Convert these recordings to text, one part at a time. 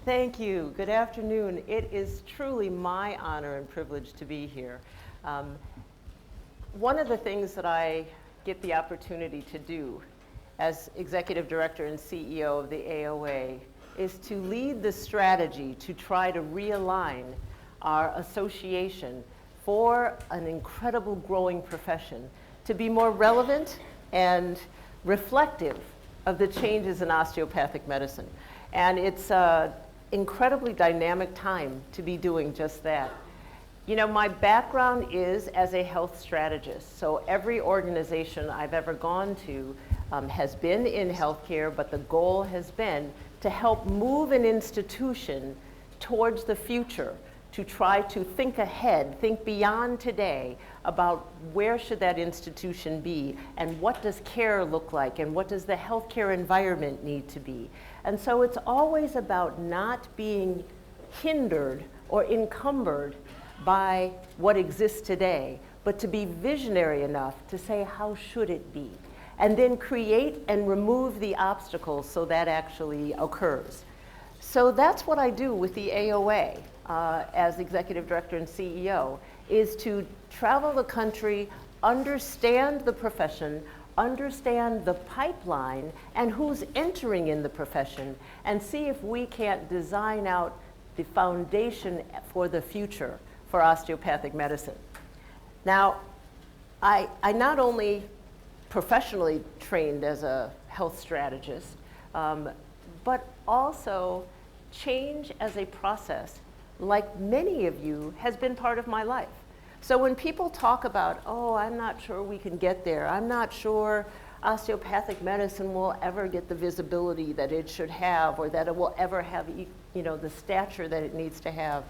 Thank you. Good afternoon. It is truly my honor and privilege to be here. One of the things that I get the opportunity to do as Executive Director and CEO of the AOA is to lead the strategy to try to realign our association for an incredible growing profession to be more relevant and reflective of the changes in osteopathic medicine. And it's an incredibly dynamic time to be doing just that. You know, my background is as a health strategist. So every organization I've ever gone to has been in healthcare, but the goal has been to help move an institution towards the future, to try to think ahead, think beyond today about where should that institution be and what does care look like and what does the healthcare environment need to be. And so it's always about not being hindered or encumbered by what exists today, but to be visionary enough to say, how should it be? And then create and remove the obstacles so that actually occurs. So that's what I do with the AOA as Executive Director and CEO, is to travel the country, understand the profession, understand the pipeline and who's entering in the profession, and see if we can't design out the foundation for the future for osteopathic medicine. Now, I not only professionally trained as a health strategist, but also change as a process, like many of you, has been part of my life. So when people talk about, oh, I'm not sure we can get there, I'm not sure osteopathic medicine will ever get the visibility that it should have, or that it will ever have, you know, the stature that it needs to have,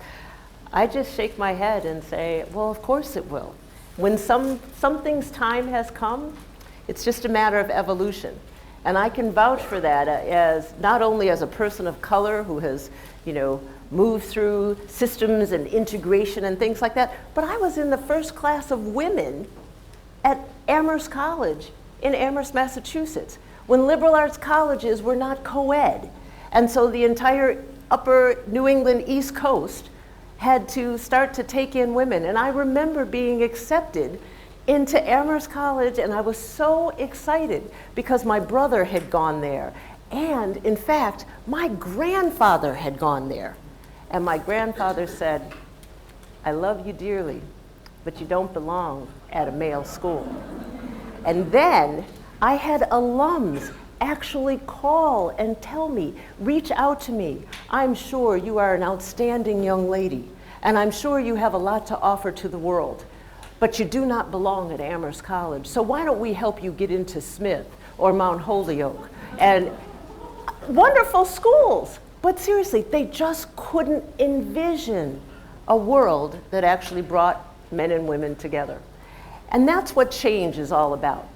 I just shake my head and say, well, of course it will. When something's time has come, it's just a matter of evolution. And I can vouch for that as not only as a person of color who has, you know, moved through systems and integration and things like that, but I was in the first class of women at Amherst College in Amherst, Massachusetts, when liberal arts colleges were not co-ed. And so the entire upper New England East Coast had to start to take in women. And I remember being accepted into Amherst College, and I was so excited because my brother had gone there. And in fact, my grandfather had gone there. And my grandfather said, I love you dearly, but you don't belong at a male school. And then I had alums actually call and tell me, reach out to me. I'm sure you are an outstanding young lady, and I'm sure you have a lot to offer to the world, but you do not belong at Amherst College. So why don't we help you get into Smith or Mount Holyoke? And wonderful schools, but seriously, they just couldn't envision a world that actually brought men and women together. And that's what change is all about.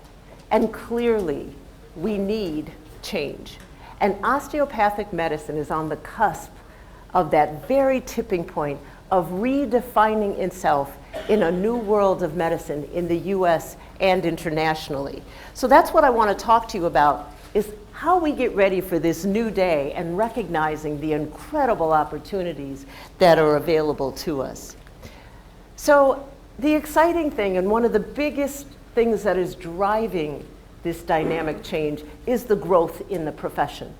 And clearly, we need change. And osteopathic medicine is on the cusp of that very tipping point of redefining itself in a new world of medicine in the US and internationally. So that's what I want to talk to you about, is how we get ready for this new day and recognizing the incredible opportunities that are available to us. So the exciting thing, and one of the biggest things that is driving this dynamic change, is the growth in the profession.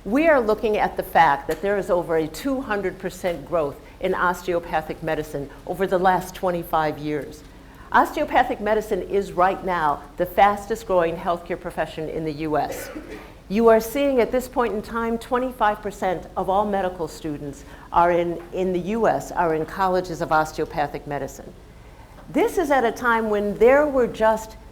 We are looking at the fact that there is over a 200% growth in osteopathic medicine over the last 25 years. Osteopathic medicine is right now the fastest growing healthcare profession in the US. You are seeing at this point in time, 25% of all medical students are in the US are in colleges of osteopathic medicine. This is at a time when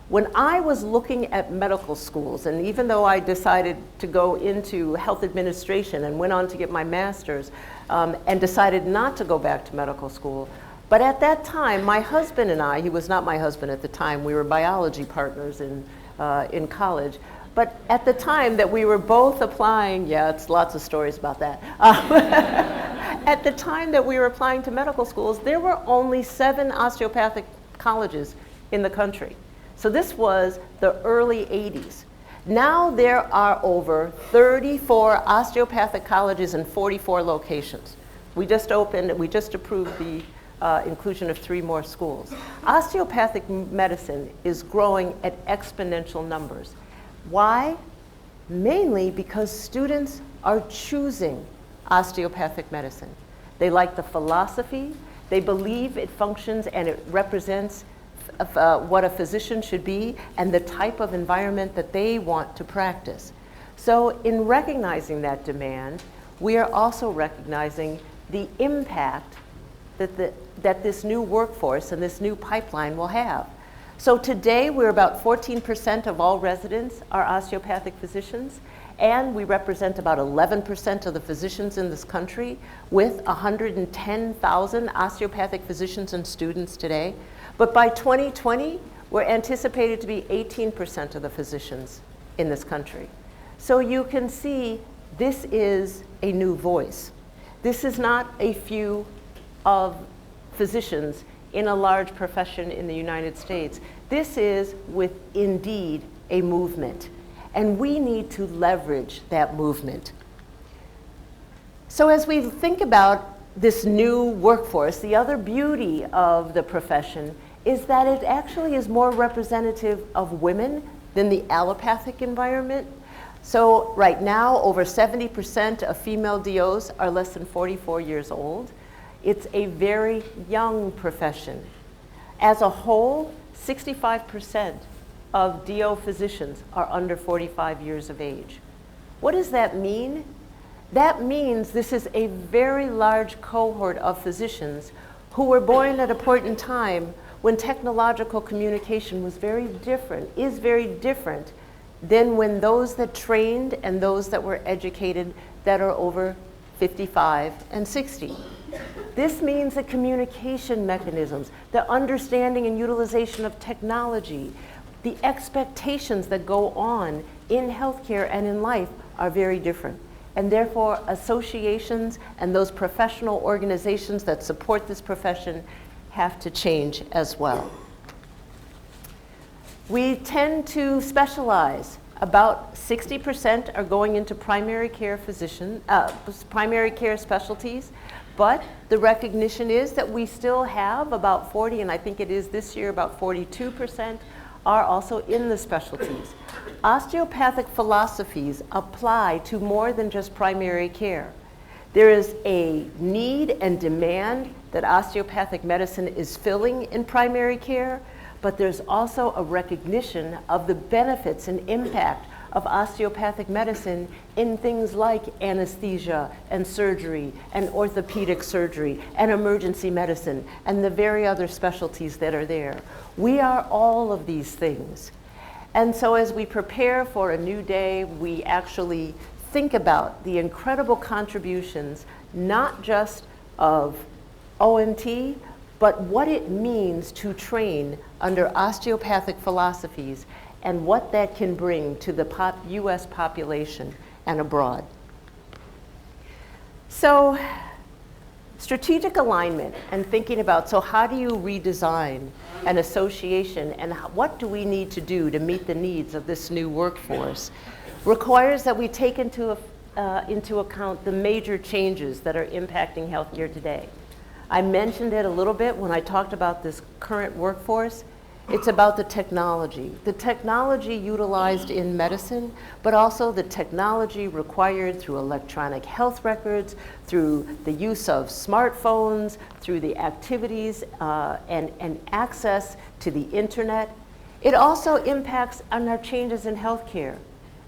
when I was looking at medical schools, and even though I decided to go into health administration and went on to get my master's, and decided not to go back to medical school, but at that time, my husband and I, he was not my husband at the time, we were biology partners in college, but at the time that we were both applying, yeah, it's lots of stories about that. At the time that we were applying to medical schools, there were only 7 osteopathic colleges in the country. So this was the early 80s. Now there are over 34 osteopathic colleges in 44 locations. We just approved the inclusion of 3 more schools. Osteopathic medicine is growing at exponential numbers. Why? Mainly because students are choosing osteopathic medicine. They like the philosophy, they believe it functions and it represents what a physician should be and the type of environment that they want to practice. So in recognizing that demand, we are also recognizing the impact that this new workforce and this new pipeline will have. So today, we're about 14% of all residents are osteopathic physicians, and we represent about 11% of the physicians in this country, with 110,000 osteopathic physicians and students today. But by 2020, we're anticipated to be 18% of the physicians in this country. So you can see this is a new voice. This is not a few of physicians in a large profession in the United States. This is, indeed, a movement. And we need to leverage that movement. So as we think about this new workforce, the other beauty of the profession is that it actually is more representative of women than the allopathic environment. So right now, over 70% of female DOs are less than 44 years old. It's a very young profession. As a whole, 65% of DO physicians are under 45 years of age. What does that mean? That means this is a very large cohort of physicians who were born at a point in time when technological communication was very different, is very different than when those that trained and those that were educated that are over 55 and 60. This means that communication mechanisms, the understanding and utilization of technology, the expectations that go on in healthcare and in life are very different. And therefore, associations and those professional organizations that support this profession have to change as well. We tend to specialize. About 60% are going into primary care primary care specialties, but the recognition is that we still have about 40, and I think it is this year about 42% are also in the specialties. Osteopathic philosophies apply to more than just primary care. There is a need and demand that osteopathic medicine is filling in primary care, but there's also a recognition of the benefits and impact of osteopathic medicine in things like anesthesia and surgery and orthopedic surgery and emergency medicine and the very other specialties that are there. We are all of these things. And so as we prepare for a new day, we actually think about the incredible contributions, not just of OMT, but what it means to train under osteopathic philosophies and what that can bring to the US population and abroad. So strategic alignment and thinking about, so how do you redesign an association and what do we need to do to meet the needs of this new workforce requires that we take into account the major changes that are impacting healthcare today. I mentioned it a little bit when I talked about this current workforce. It's about the technology utilized in medicine, but also the technology required through electronic health records, through the use of smartphones, through the activities and access to the internet. It also impacts on our changes in healthcare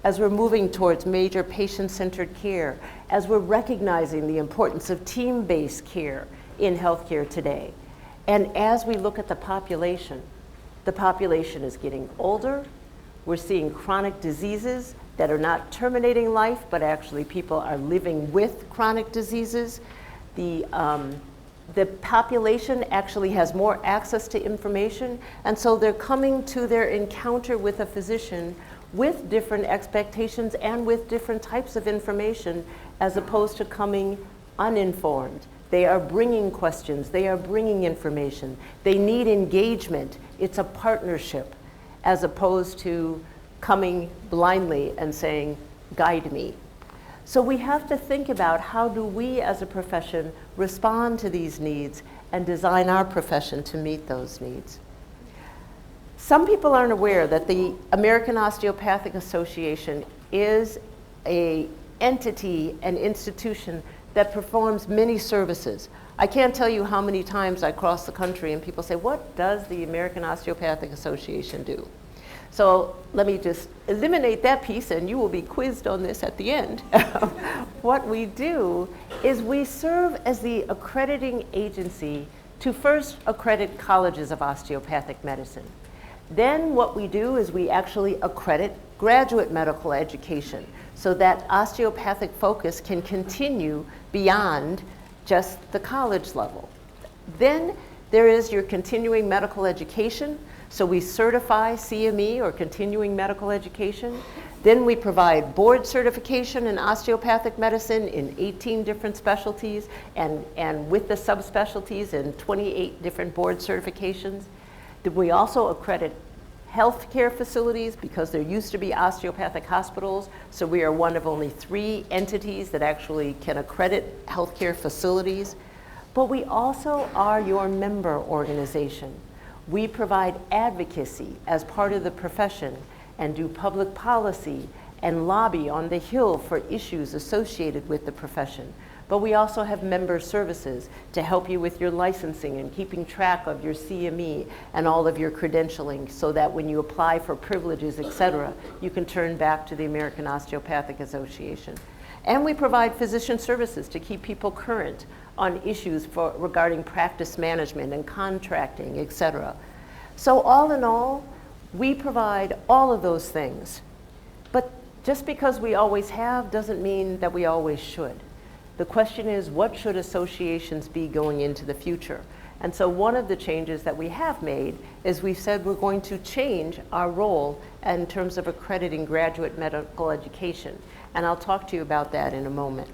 as we're moving towards major patient-centered care, as we're recognizing the importance of team-based care in healthcare today. And as we look at the population is getting older. We're seeing chronic diseases that are not terminating life, but actually people are living with chronic diseases. The population actually has more access to information, and so they're coming to their encounter with a physician with different expectations and with different types of information as opposed to coming uninformed. They are bringing questions, they are bringing information, they need engagement. It's a partnership as opposed to coming blindly and saying, guide me. So we have to think about how do we as a profession respond to these needs and design our profession to meet those needs. Some people aren't aware that the American Osteopathic Association is an entity, an institution that performs many services. I can't tell you how many times I cross the country and people say, what does the American Osteopathic Association do? So let me just eliminate that piece and you will be quizzed on this at the end. What we do is we serve as the accrediting agency to first accredit colleges of osteopathic medicine. Then what we do is we actually accredit graduate medical education so that osteopathic focus can continue beyond just the college level. Then there is your continuing medical education. So we certify CME or continuing medical education. Then we provide board certification in osteopathic medicine in 18 different specialties and with the subspecialties in 28 different board certifications. Then we also accredit healthcare facilities because there used to be osteopathic hospitals. So we are one of only 3 entities that actually can accredit healthcare facilities. But we also are your member organization. We provide advocacy as part of the profession and do public policy and lobby on the Hill for issues associated with the profession. But we also have member services to help you with your licensing and keeping track of your CME and all of your credentialing so that when you apply for privileges, et cetera, you can turn back to the American Osteopathic Association. And we provide physician services to keep people current on issues regarding practice management and contracting, et cetera. So all in all, we provide all of those things. But just because we always have doesn't mean that we always should. The question is, what should associations be going into the future? And so one of the changes that we have made is we've said we're going to change our role in terms of accrediting graduate medical education. And I'll talk to you about that in a moment.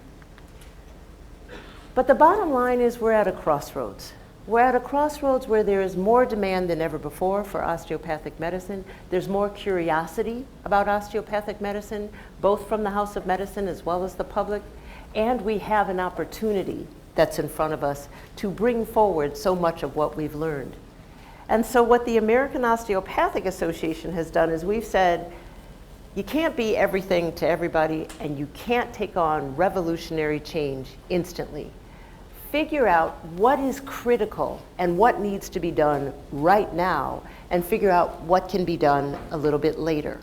But the bottom line is we're at a crossroads. We're at a crossroads where there is more demand than ever before for osteopathic medicine. There's more curiosity about osteopathic medicine, both from the House of Medicine as well as the public. And we have an opportunity that's in front of us to bring forward so much of what we've learned. And so what the American Osteopathic Association has done is we've said, you can't be everything to everybody and you can't take on revolutionary change instantly. Figure out what is critical and what needs to be done right now and figure out what can be done a little bit later.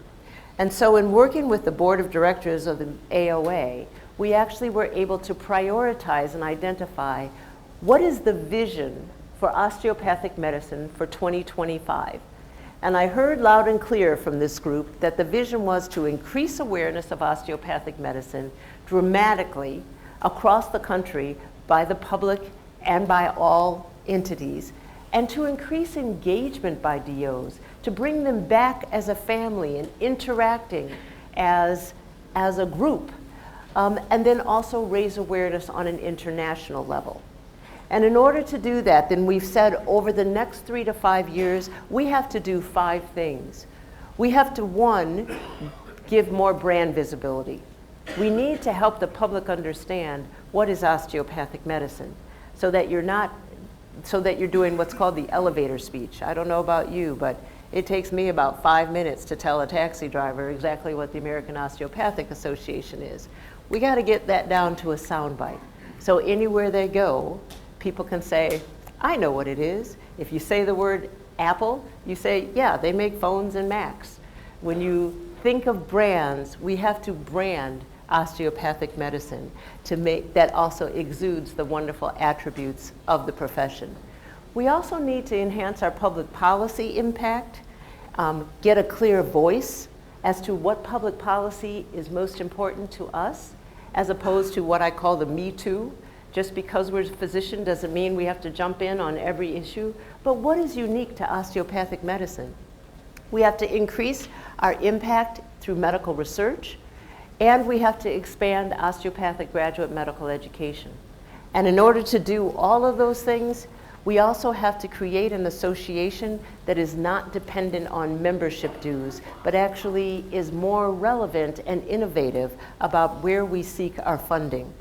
And so in working with the board of directors of the AOA, we actually were able to prioritize and identify what is the vision for osteopathic medicine for 2025. And I heard loud and clear from this group that the vision was to increase awareness of osteopathic medicine dramatically across the country by the public and by all entities, and to increase engagement by DOs, to bring them back as a family and interacting as a group, and then also raise awareness on an international level. And in order to do that, then we've said over the next 3 to 5 years, we have to do 5 things. We have to, 1, give more brand visibility. We need to help the public understand what is osteopathic medicine so that you're doing what's called the elevator speech. I don't know about you, but it takes me about 5 minutes to tell a taxi driver exactly what the American Osteopathic Association is. We got to get that down to a soundbite. So anywhere they go, people can say, I know what it is. If you say the word Apple, you say, yeah, they make phones and Macs. When you think of brands, we have to brand osteopathic medicine to make that also exudes the wonderful attributes of the profession. We also need to enhance our public policy impact, get a clear voice as to what public policy is most important to us, as opposed to what I call the Me Too. Just because we're a physician doesn't mean we have to jump in on every issue, but what is unique to osteopathic medicine? We have to increase our impact through medical research, and we have to expand osteopathic graduate medical education. And in order to do all of those things, We also have to create an association that is not dependent on membership dues, but actually is more relevant and innovative about where we seek our funding.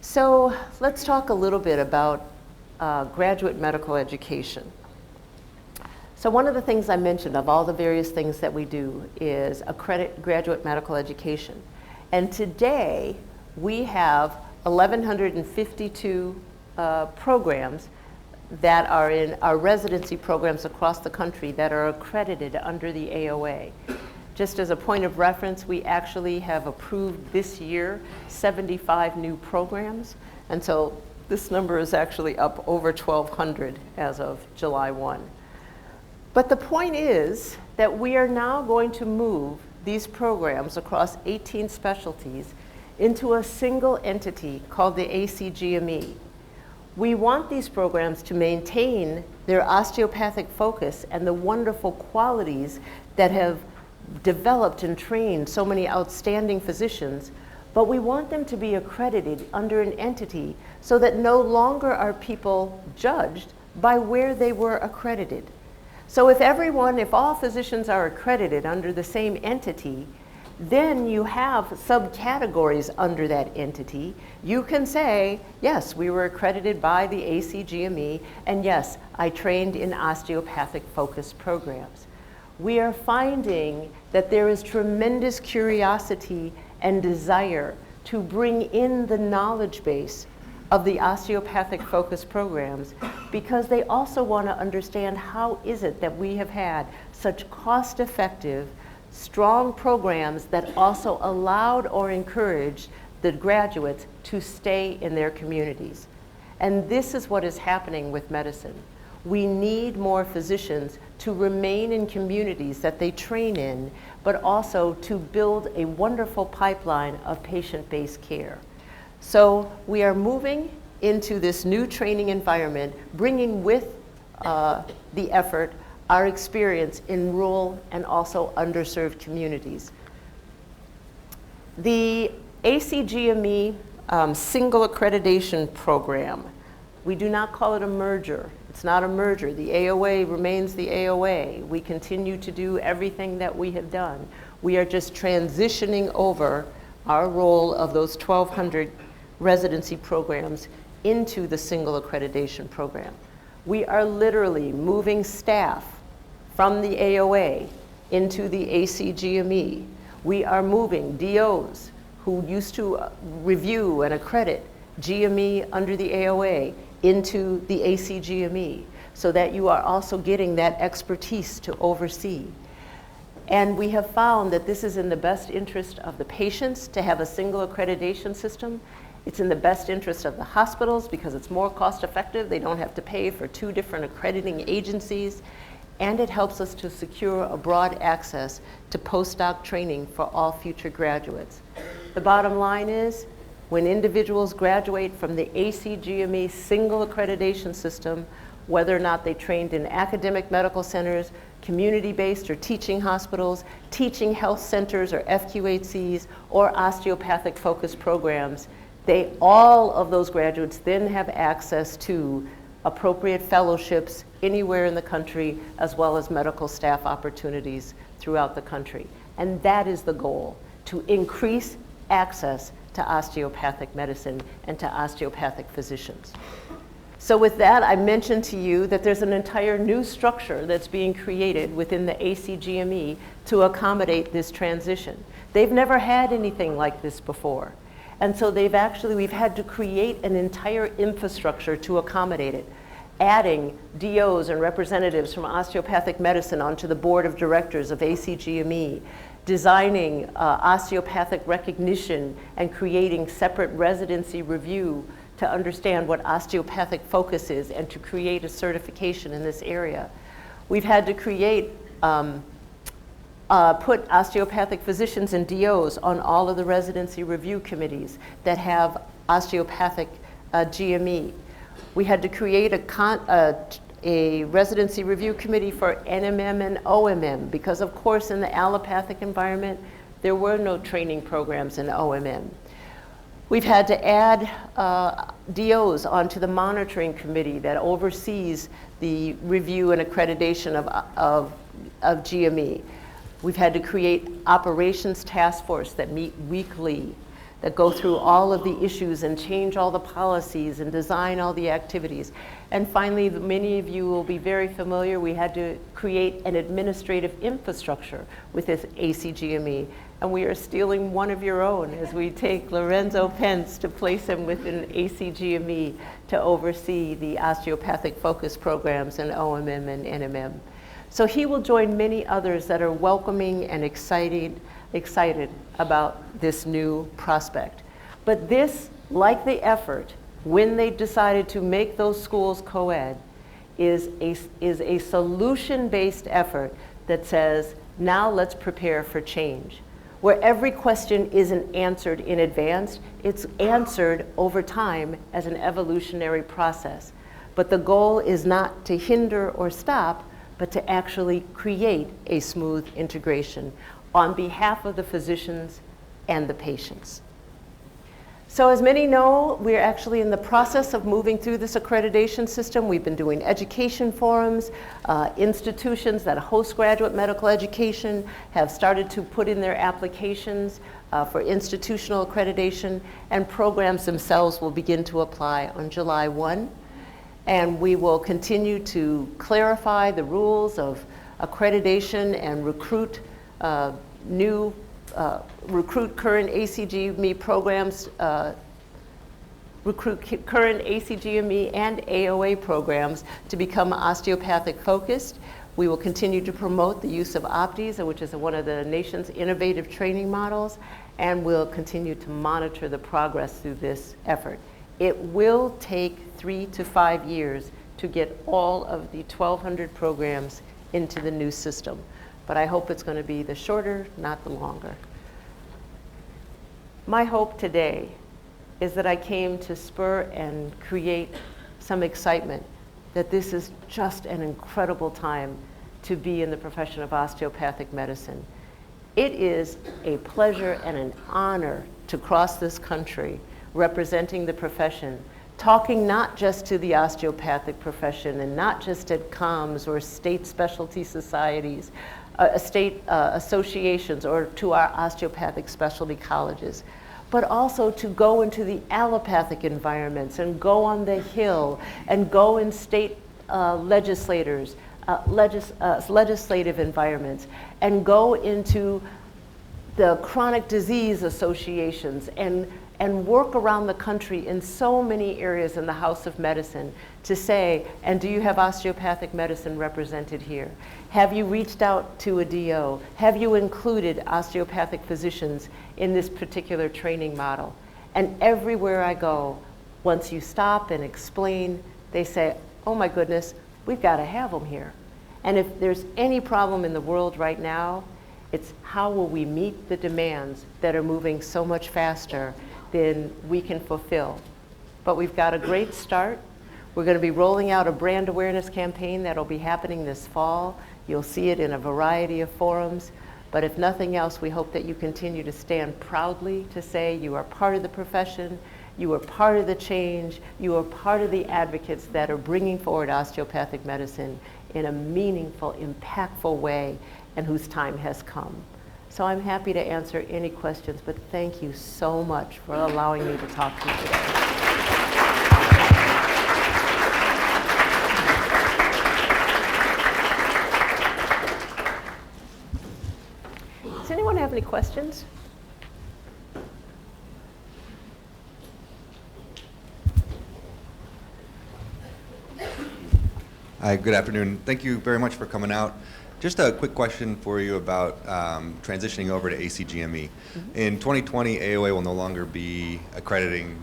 So let's talk a little bit about graduate medical education. So one of the things I mentioned of all the various things that we do is accredit graduate medical education. And today we have 1,152 programs that are in our residency programs across the country that are accredited under the AOA. Just as a point of reference, we actually have approved this year 75 new programs. And so this number is actually up over 1,200 as of July 1. But the point is that we are now going to move these programs across 18 specialties into a single entity called the ACGME. We want these programs to maintain their osteopathic focus and the wonderful qualities that have developed and trained so many outstanding physicians, but we want them to be accredited under an entity so that no longer are people judged by where they were accredited. So if all physicians are accredited under the same entity, then you have subcategories under that entity. You can say, yes, we were accredited by the ACGME, and yes, I trained in osteopathic focused programs. We are finding that there is tremendous curiosity and desire to bring in the knowledge base of the osteopathic focused programs, because they also want to understand how is it that we have had such cost-effective, strong programs that also allowed or encouraged the graduates to stay in their communities. And this is what is happening with medicine. We need more physicians to remain in communities that they train in, but also to build a wonderful pipeline of patient-based care. So we are moving into this new training environment, bringing with the effort our experience in rural and also underserved communities. The ACGME single accreditation program, we do not call it a merger. It's not a merger. The AOA remains the AOA. We continue to do everything that we have done. We are just transitioning over our role of those 1,200 residency programs into the single accreditation program. We are literally moving staff from the AOA into the ACGME. We are moving DOs who used to review and accredit GME under the AOA into the ACGME, so that you are also getting that expertise to oversee. And we have found that this is in the best interest of the patients to have a single accreditation system. It's in the best interest of the hospitals because it's more cost effective. They don't have to pay for 2 different accrediting agencies. And it helps us to secure a broad access to postdoc training for all future graduates. The bottom line is, when individuals graduate from the ACGME single accreditation system, whether or not they trained in academic medical centers, community-based or teaching hospitals, teaching health centers or FQHCs, or osteopathic focused programs, all of those graduates then have access to appropriate fellowships anywhere in the country, as well as medical staff opportunities throughout the country. And that is the goal, to increase access to osteopathic medicine and to osteopathic physicians. So with that, I mentioned to you that there's an entire new structure that's being created within the ACGME to accommodate this transition. They've never had anything like this before. And so we've had to create an entire infrastructure to accommodate it, adding DOs and representatives from osteopathic medicine onto the board of directors of ACGME, designing osteopathic recognition and creating separate residency review to understand what osteopathic focus is and to create a certification in this area. We've had to create put osteopathic physicians and DOs on all of the residency review committees that have osteopathic GME. We had to create a residency review committee for NMM and OMM because, of course, in the allopathic environment, there were no training programs in OMM. We've had to add DOs onto the monitoring committee that oversees the review and accreditation of GME. We've had to create operations task force that meet weekly, that go through all of the issues and change all the policies and design all the activities. And finally, many of you will be very familiar, we had to create an administrative infrastructure with this ACGME. And we are stealing one of your own as we take Lorenzo Pence to place him within ACGME to oversee the osteopathic focus programs in OMM and NMM. So he will join many others that are welcoming and excited about this new prospect. But this, like the effort, when they decided to make those schools co-ed, is a solution-based effort that says, now let's prepare for change. Where every question isn't answered in advance, it's answered over time as an evolutionary process. But the goal is not to hinder or stop, but to actually create a smooth integration on behalf of the physicians and the patients. So as many know, we're actually in the process of moving through this accreditation system. We've been doing education forums. Institutions that host graduate medical education have started to put in their applications for institutional accreditation, and programs themselves will begin to apply on July 1. And we will continue to clarify the rules of accreditation and recruit recruit current ACGME programs, recruit current ACGME and AOA programs to become osteopathic focused. We will continue to promote the use of OPTIs, which is one of the nation's innovative training models, and we'll continue to monitor the progress through this effort. It will take 3 to 5 years to get all of the 1,200 programs into the new system. But I hope it's going to be the shorter, not the longer. My hope today is that I came to spur and create some excitement, that this is just an incredible time to be in the profession of osteopathic medicine. It is a pleasure and an honor to cross this country representing the profession, talking not just to the osteopathic profession and not just at COMS or state specialty societies, state associations, or to our osteopathic specialty colleges, but also to go into the allopathic environments and go on the Hill and go in state legislative environments and go into the chronic disease associations and work around the country in so many areas in the House of Medicine to say, and do you have osteopathic medicine represented here? Have you reached out to a DO? Have you included osteopathic physicians in this particular training model? And everywhere I go, once you stop and explain, they say, oh my goodness, we've got to have them here. And if there's any problem in the world right now, it's how will we meet the demands that are moving so much faster than we can fulfill. But we've got a great start. We're going to be rolling out a brand awareness campaign that'll be happening this fall. You'll see it in a variety of forums. But if nothing else, we hope that you continue to stand proudly to say you are part of the profession, you are part of the change, you are part of the advocates that are bringing forward osteopathic medicine in a meaningful, impactful way, and whose time has come. So I'm happy to answer any questions, but thank you so much for allowing me to talk to you today. Does anyone have any questions? Hi, good afternoon. Thank you very much for coming out. Just a quick question for you about transitioning over to ACGME. Mm-hmm. In 2020, AOA will no longer be accrediting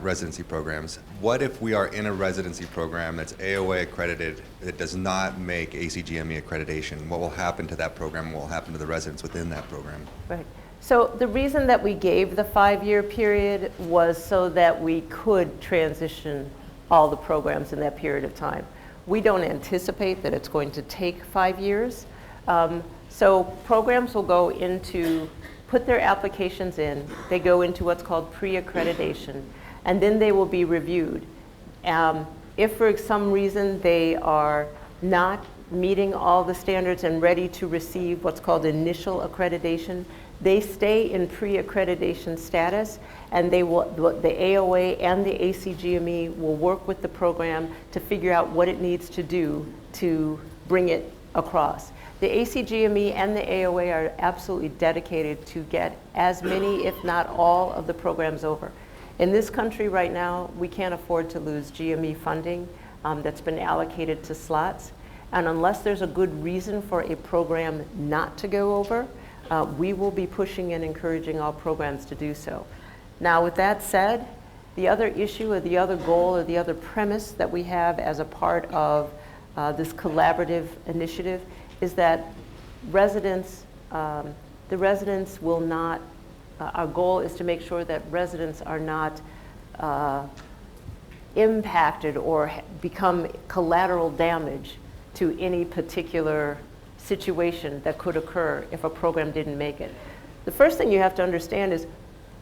residency programs. What if we are in a residency program that's AOA accredited that does not make ACGME accreditation? What will happen to that program? What will happen to the residents within that program? Right. So the reason that we gave the 5-year period was so that we could transition all the programs in that period of time. We don't anticipate that it's going to take 5 years. So programs will go into put their applications in, they go into what's called pre-accreditation, and then they will be reviewed. If for some reason they are not meeting all the standards and ready to receive what's called initial accreditation, they stay in pre-accreditation status, and the AOA and the ACGME will work with the program to figure out what it needs to do to bring it across. The ACGME and the AOA are absolutely dedicated to get as many, if not all, of the programs over. In this country right now, we can't afford to lose GME funding that's been allocated to slots. And unless there's a good reason for a program not to go over, we will be pushing and encouraging all programs to do so. Now, with that said, the other issue or the other goal or the other premise that we have as a part of this collaborative initiative is that residents, the residents will not, our goal is to make sure that residents are not impacted or become collateral damage to any particular situation that could occur if a program didn't make it. The first thing you have to understand is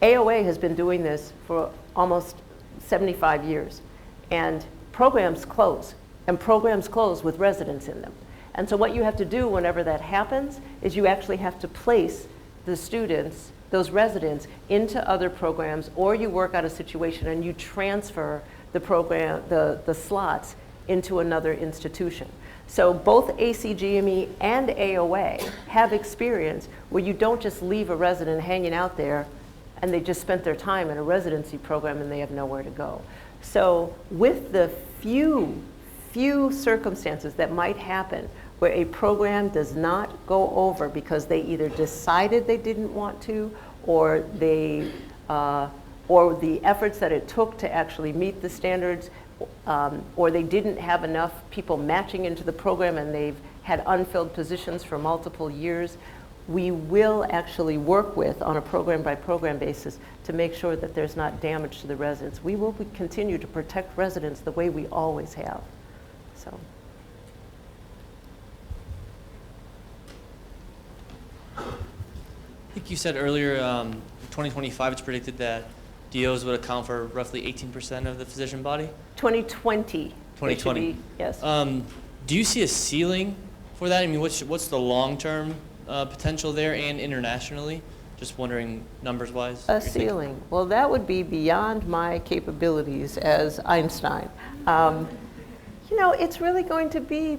AOA has been doing this for almost 75 years, and programs close, and programs close with residents in them. And so what you have to do whenever that happens is you actually have to place the students, those residents, into other programs, or you work out a situation and you transfer the program, the slots into another institution. So both ACGME and AOA have experience where you don't just leave a resident hanging out there and they just spent their time in a residency program and they have nowhere to go. So with the few circumstances that might happen where a program does not go over because they either decided they didn't want to, or they, or the efforts that it took to actually meet the standards, or they didn't have enough people matching into the program and they've had unfilled positions for multiple years, we will actually work with on a program by program basis to make sure that there's not damage to the residents. We will continue to protect residents the way we always have. So. I think you said earlier, 2025, it's predicted that DOs would account for roughly 18% of the physician body? 2020. 2020. Yes. Do you see a ceiling for that? I mean, what's the long-term potential there and internationally? Just wondering numbers-wise. A ceiling. Well, that would be beyond my capabilities as Einstein. You know, it's really going to be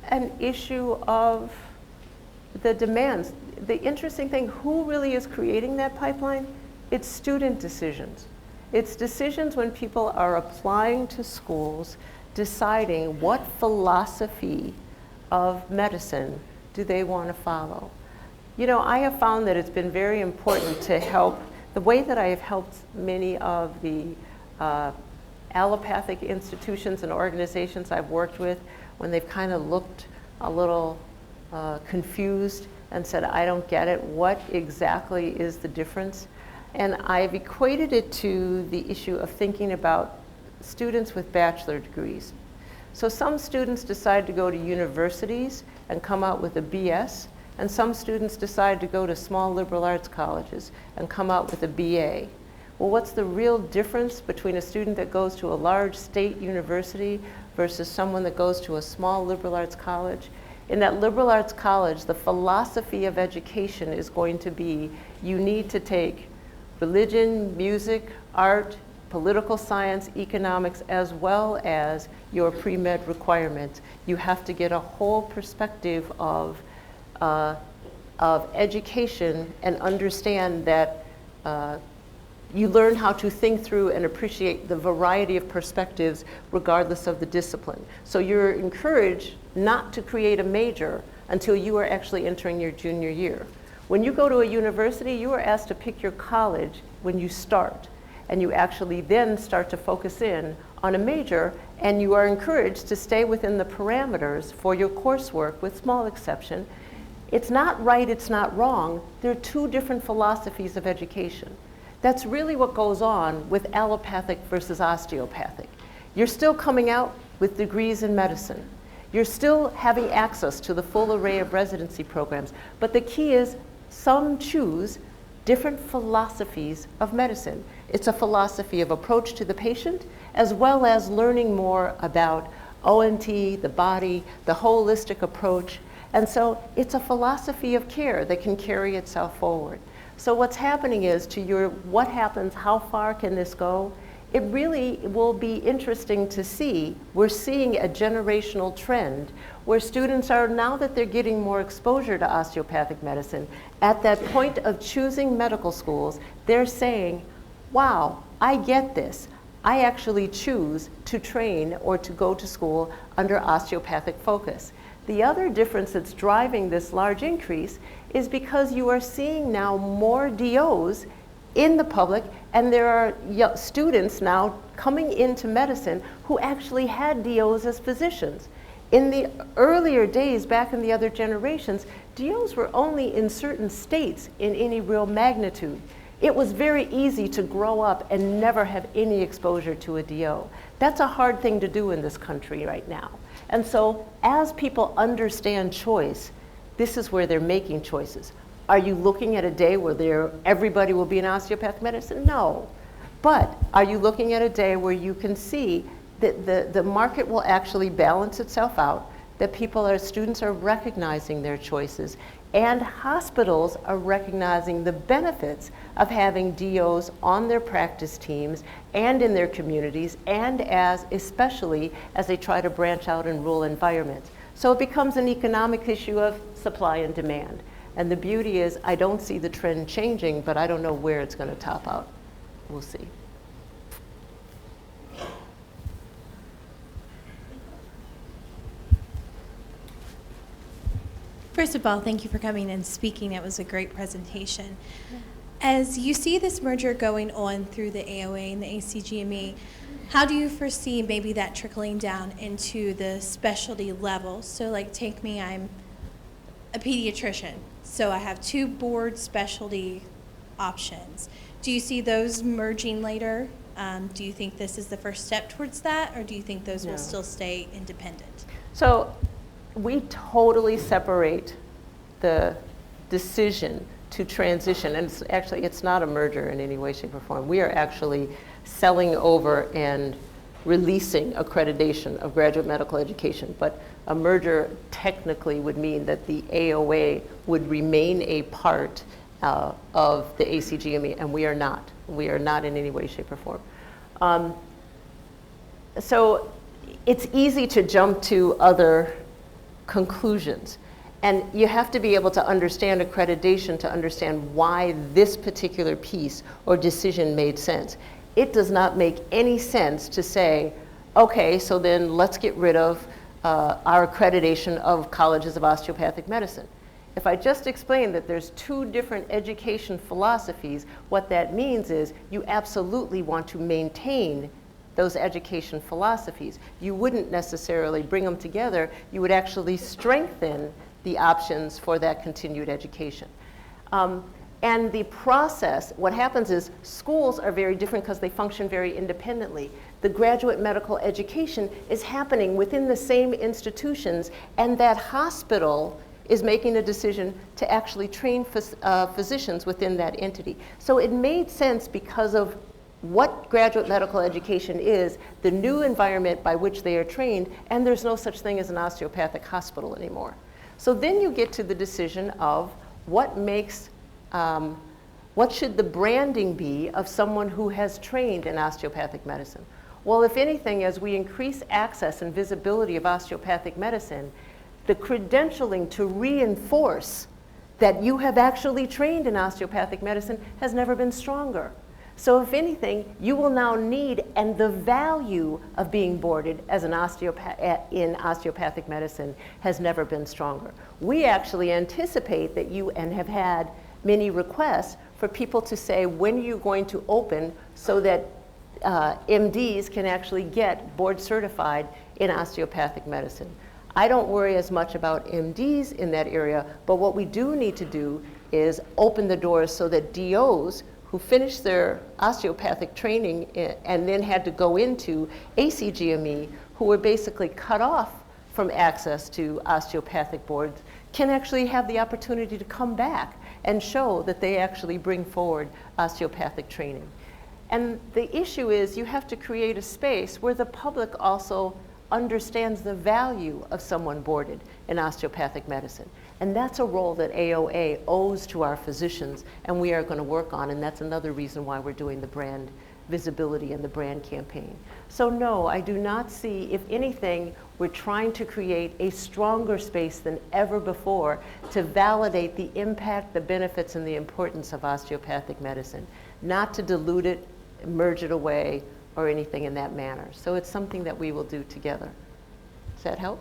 an issue of the demands. The interesting thing, who really is creating that pipeline? It's student decisions. It's decisions when people are applying to schools, deciding what philosophy of medicine do they want to follow. You know, I have found that it's been very important to help, the way that I have helped many of the allopathic institutions and organizations I've worked with when they've kind of looked a little confused and said, I don't get it, what exactly is the difference? And I've equated it to the issue of thinking about students with bachelor degrees. So some students decide to go to universities and come out with a BS, and some students decide to go to small liberal arts colleges and come out with a BA. Well, what's the real difference between a student that goes to a large state university versus someone that goes to a small liberal arts college? In that liberal arts college, the philosophy of education is going to be, you need to take religion, music, art, political science, economics, as well as your pre-med requirements. You have to get a whole perspective of education and understand that you learn how to think through and appreciate the variety of perspectives regardless of the discipline. So you're encouraged not to create a major until you are actually entering your junior year. When you go to a university, you are asked to pick your college when you start, and you actually then start to focus in on a major, and you are encouraged to stay within the parameters for your coursework, with small exception. It's not right, it's not wrong. There are two different philosophies of education. That's really what goes on with allopathic versus osteopathic. You're still coming out with degrees in medicine. You're still having access to the full array of residency programs, but the key is some choose different philosophies of medicine. It's a philosophy of approach to the patient, as well as learning more about ONT, the body, the holistic approach. And so it's a philosophy of care that can carry itself forward. So what's happening is, to your what happens, how far can this go? It really will be interesting to see. We're seeing a generational trend where students are, now that they're getting more exposure to osteopathic medicine, at that point of choosing medical schools, they're saying, wow, I get this. I actually choose to train or to go to school under osteopathic focus. The other difference that's driving this large increase is because you are seeing now more DOs in the public, and there are students now coming into medicine who actually had DOs as physicians. In the earlier days, back in the other generations, DOs were only in certain states in any real magnitude. It was very easy to grow up and never have any exposure to a DO. That's a hard thing to do in this country right now. And so as people understand choice, this is where they're making choices. Are you looking at a day where everybody will be in osteopathic medicine? No. But are you looking at a day where you can see that the market will actually balance itself out, that students are recognizing their choices, and hospitals are recognizing the benefits of having DOs on their practice teams and in their communities, and especially as they try to branch out in rural environments. So it becomes an economic issue of supply and demand. And the beauty is, I don't see the trend changing, but I don't know where it's going to top out. We'll see. First of all, thank you for coming and speaking. It was a great presentation. As you see this merger going on through the AOA and the ACGME, how do you foresee maybe that trickling down into the specialty level? So like, take me, I'm a pediatrician. So I have 2 board specialty options. Do you see those merging later? Do you think this is the first step towards that, or do you think those will still stay independent? So we totally separate the decision to transition, and it's not a merger in any way, shape, or form. We are actually selling over and releasing accreditation of graduate medical education, but a merger technically would mean that the AOA would remain a part of the ACGME, and we are not. We are not in any way, shape, or form. So it's easy to jump to other conclusions, and you have to be able to understand accreditation to understand why this particular piece or decision made sense. It does not make any sense to say, okay, so then let's get rid of our accreditation of colleges of osteopathic medicine. If I just explain that there's 2 different education philosophies, what that means is you absolutely want to maintain those education philosophies. You wouldn't necessarily bring them together. You would actually strengthen the options for that continued education. And the process, what happens is schools are very different because they function very independently. The graduate medical education is happening within the same institutions, and that hospital is making a decision to actually train physicians within that entity. So it made sense because of what graduate medical education is, the new environment by which they are trained, and there's no such thing as an osteopathic hospital anymore. So then you get to the decision of what should the branding be of someone who has trained in osteopathic medicine? Well, if anything, as we increase access and visibility of osteopathic medicine, the credentialing to reinforce that you have actually trained in osteopathic medicine has never been stronger. So if anything, you will now need, and the value of being boarded as an in osteopathic medicine has never been stronger. We actually anticipate that and have had many requests for people to say, when are you going to open so that MDs can actually get board certified in osteopathic medicine. I don't worry as much about MDs in that area, but what we do need to do is open the doors so that DOs who finished their osteopathic training and then had to go into ACGME, who were basically cut off from access to osteopathic boards, can actually have the opportunity to come back and show that they actually bring forward osteopathic training. And the issue is you have to create a space where the public also understands the value of someone boarded in osteopathic medicine. And that's a role that AOA owes to our physicians, and we are going to work on, and that's another reason why we're doing the brand visibility and the brand campaign. So no, I do not see, if anything, we're trying to create a stronger space than ever before to validate the impact, the benefits, and the importance of osteopathic medicine, not to dilute it, merge it away, or anything in that manner. So it's something that we will do together. Does that help?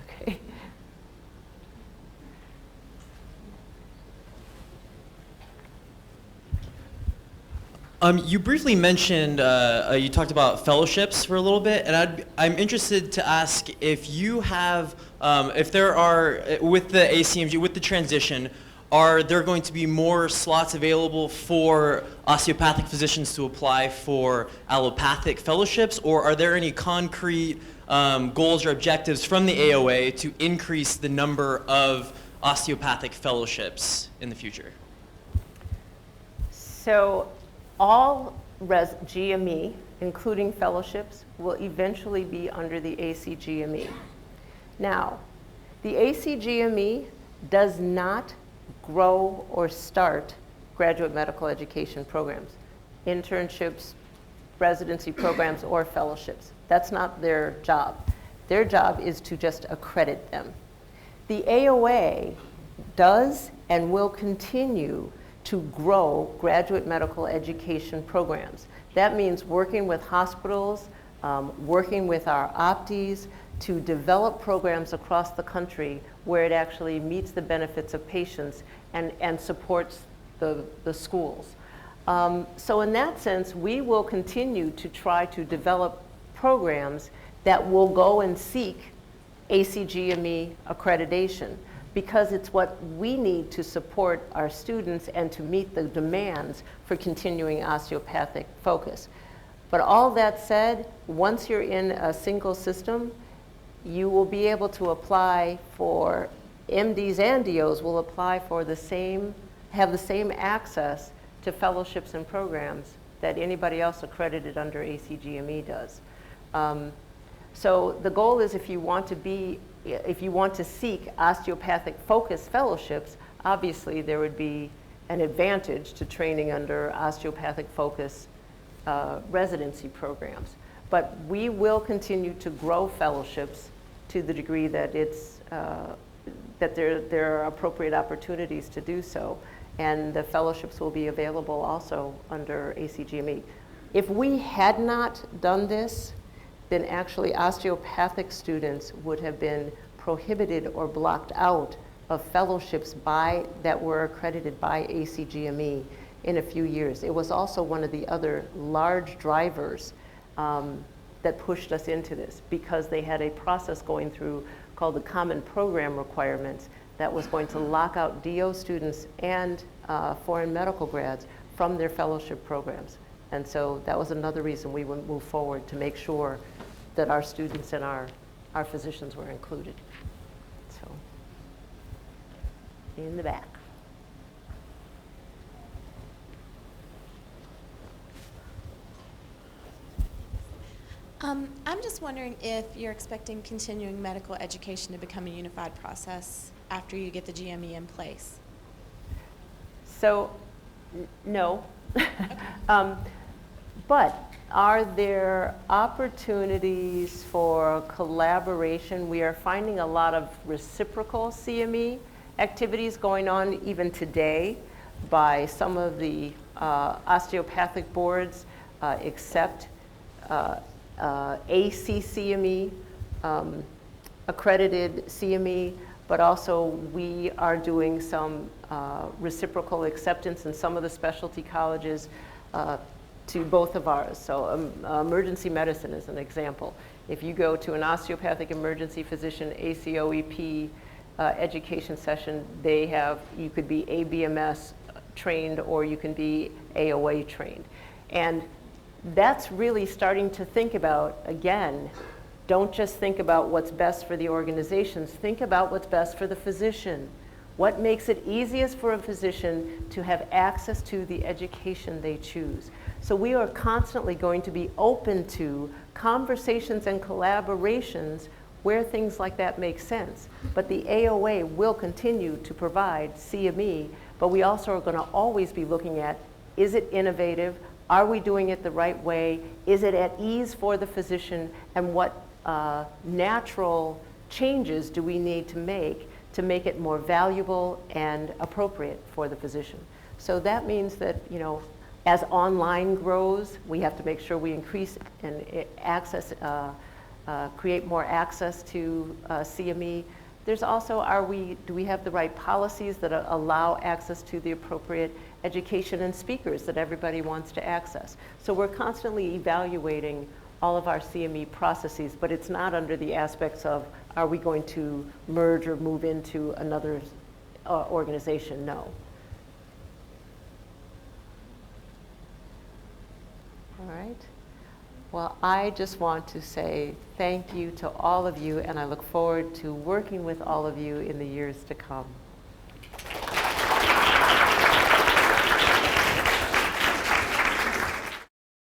Okay. You briefly mentioned, you talked about fellowships for a little bit, and I'm interested to ask if you have, if there are, with the ACMG, with the transition, are there going to be more slots available for osteopathic physicians to apply for allopathic fellowships, or are there any concrete goals or objectives from the AOA to increase the number of osteopathic fellowships in the future? So all GME, including fellowships, will eventually be under the ACGME. Now, the ACGME does not grow or start graduate medical education programs, internships, residency programs, or fellowships. That's not their job. Their job is to just accredit them. The AOA does and will continue to grow graduate medical education programs. That means working with hospitals, working with our opties to develop programs across the country where it actually meets the benefits of patients and supports the schools. So in that sense, we will continue to try to develop programs that will go and seek ACGME accreditation, because it's what we need to support our students and to meet the demands for continuing osteopathic focus. But all that said, once you're in a single system, you will be able to apply for, MDs and DOs will apply for the same, have the same access to fellowships and programs that anybody else accredited under ACGME does. So the goal is, if you want to seek osteopathic focused fellowships, obviously there would be an advantage to training under osteopathic focused residency programs. But we will continue to grow fellowships to the degree that that there are appropriate opportunities to do so. And the fellowships will be available also under ACGME. If we had not done this, then actually osteopathic students would have been prohibited or blocked out of fellowships that were accredited by ACGME in a few years. It was also one of the other large drivers that pushed us into this, because they had a process going through called the Common Program Requirements that was going to lock out DO students and foreign medical grads from their fellowship programs. And so that was another reason we would move forward, to make sure that our students and our physicians were included. So, in the back. I'm just wondering if you're expecting continuing medical education to become a unified process after you get the GME in place. So, no. But are there opportunities for collaboration? We are finding a lot of reciprocal CME activities going on even today by some of the osteopathic boards, except ACCME, accredited CME, but also we are doing some reciprocal acceptance in some of the specialty colleges to both of ours. So emergency medicine is an example. If you go to an osteopathic emergency physician ACOEP education session, you could be ABMS trained or you can be AOA trained. And that's really starting to think about, again, don't just think about what's best for the organizations, think about what's best for the physician. What makes it easiest for a physician to have access to the education they choose? So we are constantly going to be open to conversations and collaborations where things like that make sense. But the AOA will continue to provide CME, but we also are going to always be looking at, is it innovative? Are we doing it the right way? Is it at ease for the physician? And what natural changes do we need to make it more valuable and appropriate for the physician? So that means that, you know, as online grows, we have to make sure we increase and access, create more access to CME. There's also, do we have the right policies that allow access to the appropriate education and speakers that everybody wants to access? So we're constantly evaluating all of our CME processes, but it's not under the aspects of, are we going to merge or move into another organization? No. All right. Well, I just want to say thank you to all of you, and I look forward to working with all of you in the years to come.